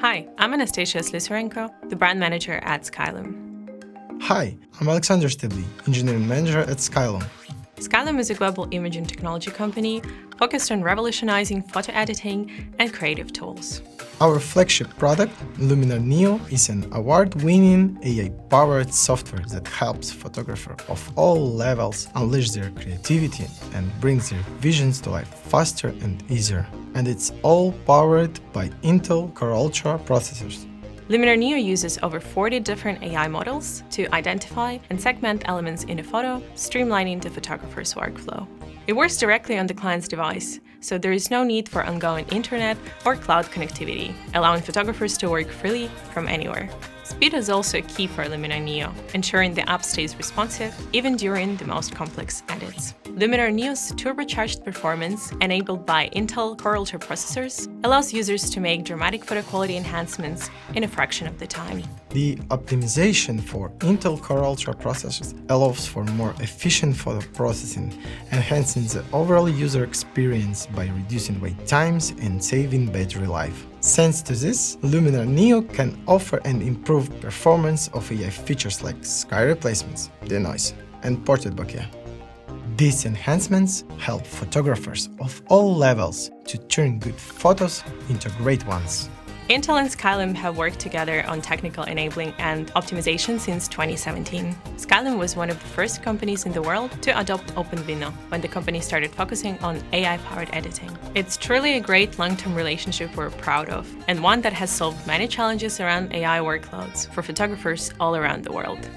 Hi, I'm Anastasia Slisarenko, the brand manager at Skylum. Hi, I'm Alexander Stibly, engineering manager at Skylum. Skylum is a global imaging technology company focused on revolutionizing photo editing and creative tools. Our flagship product, Luminar Neo, is an award-winning AI-powered software that helps photographers of all levels unleash their creativity and brings their visions to life faster and easier. And it's all powered by Intel Core Ultra processors. Luminar Neo uses over 40 different AI models to identify and segment elements in a photo, streamlining the photographer's workflow. It works directly on the client's device, so there is no need for ongoing internet or cloud connectivity, allowing photographers to work freely from anywhere. Speed is also key for Luminar Neo, ensuring the app stays responsive even during the most complex edits. Luminar Neo's turbocharged performance, enabled by Intel Core Ultra processors, allows users to make dramatic photo quality enhancements in a fraction of the time. The optimization for Intel Core Ultra processors allows for more efficient photo processing, enhancing the overall user experience by reducing wait times and saving battery life. Thanks to this, Luminar Neo can offer an improved performance of AI features like sky replacements, denoise, and portrait bokeh. These enhancements help photographers of all levels to turn good photos into great ones. Intel and Skylum have worked together on technical enabling and optimization since 2017. Skylum was one of the first companies in the world to adopt OpenVINO when the company started focusing on AI-powered editing. It's truly a great long-term relationship we're proud of, and one that has solved many challenges around AI workloads for photographers all around the world.